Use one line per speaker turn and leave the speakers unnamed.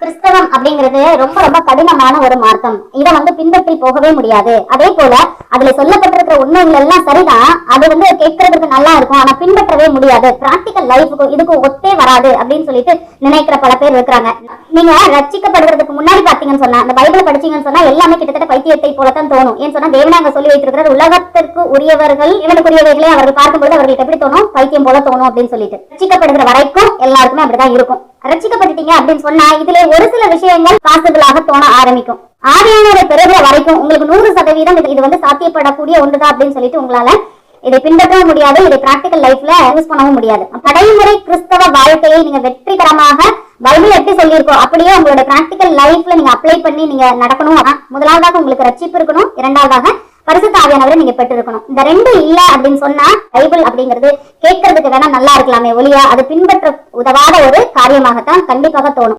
கிறிஸ்தவம் அப்படிங்கிறது ரொம்ப ரொம்ப கடினமான ஒரு மார்க்கம். இதை பின்பற்றி போகவே முடியாது. அதே போல அதுல சொல்லப்பட்டிருக்கிற உண்மைகள் எல்லாம் சரிதான், அது கேட்கறதுக்கு நல்லா இருக்கும், ஆனா பின்பற்றவே முடியாது, பிராக்டிக்கல் லைஃபுக்கு இதுக்கு ஒத்தே வராது அப்படின்னு சொல்லிட்டு நினைக்கிற பல பேர் இருக்கிறாங்க. நீங்க ரட்சிக்கப்படுறதுக்கு முன்னாடி பாத்தீங்கன்னு சொன்னா, அந்த பைபிளை படிச்சீங்கன்னு சொன்னா எல்லாமே கிட்டத்தட்ட பைத்தியத்தை போலத்தான் தோணும். ஏன்னு சொன்னா தேவனே அங்க சொல்லி வைத்திருக்கிற உலகத்திற்கு உரியவர்கள் இவனுக்குரியவர்களே அவர்கள் பார்க்கும்போது அவர்களுக்கு எப்படி தோணும், பைத்தியம் போல தோணும் அப்படின்னு சொல்லிட்டு. ரட்சிக்கப்படுகிற வரைக்கும் எல்லாருக்குமே அப்படிதான் இருக்கும். ரட்சிக்கப்பட்டுட்டீங்க அப்படின்னு சொன்னா இதுல ஒரு சில விஷயங்கள் பாசிபிளாக தோண ஆரம்பிக்கும். ஆவியானவரை பெறுகிற வரைக்கும் உங்களுக்கு 100% இது சாத்தியப்படக்கூடிய ஒன்றுதான் அப்படின்னு சொல்லிட்டு உங்களால இதை பின்பற்றவும் முடியாது, இதை பிராக்டிகல் லைஃப்ல யூஸ் பண்ணவும் முடியாது. நடைமுறை கிறிஸ்தவ வாழ்க்கையை நீங்க வெற்றிகரமாக பைபிள் எப்படி சொல்லியிருக்கோம் அப்படியே உங்களோட பிராக்டிகல் லைஃப்ல நீங்க அப்ளை பண்ணி நீங்க நடக்கணும். முதலாவதாக உங்களுக்கு ரட்சிப்பு இருக்கணும், இரண்டாவதாக பரிசுத்த ஆவியானவரை நீங்க பெற்று இருக்கணும். இந்த ரெண்டு இல்ல அப்படின்னு சொன்னா பைபிள் அப்படிங்கிறது கேட்கறதுக்கு வேணா நல்லா இருக்கலாமே ஒழிய அது பின்பற்ற உதவாத ஒரு காரியமாகத்தான் கண்டிப்பாக தோணும்.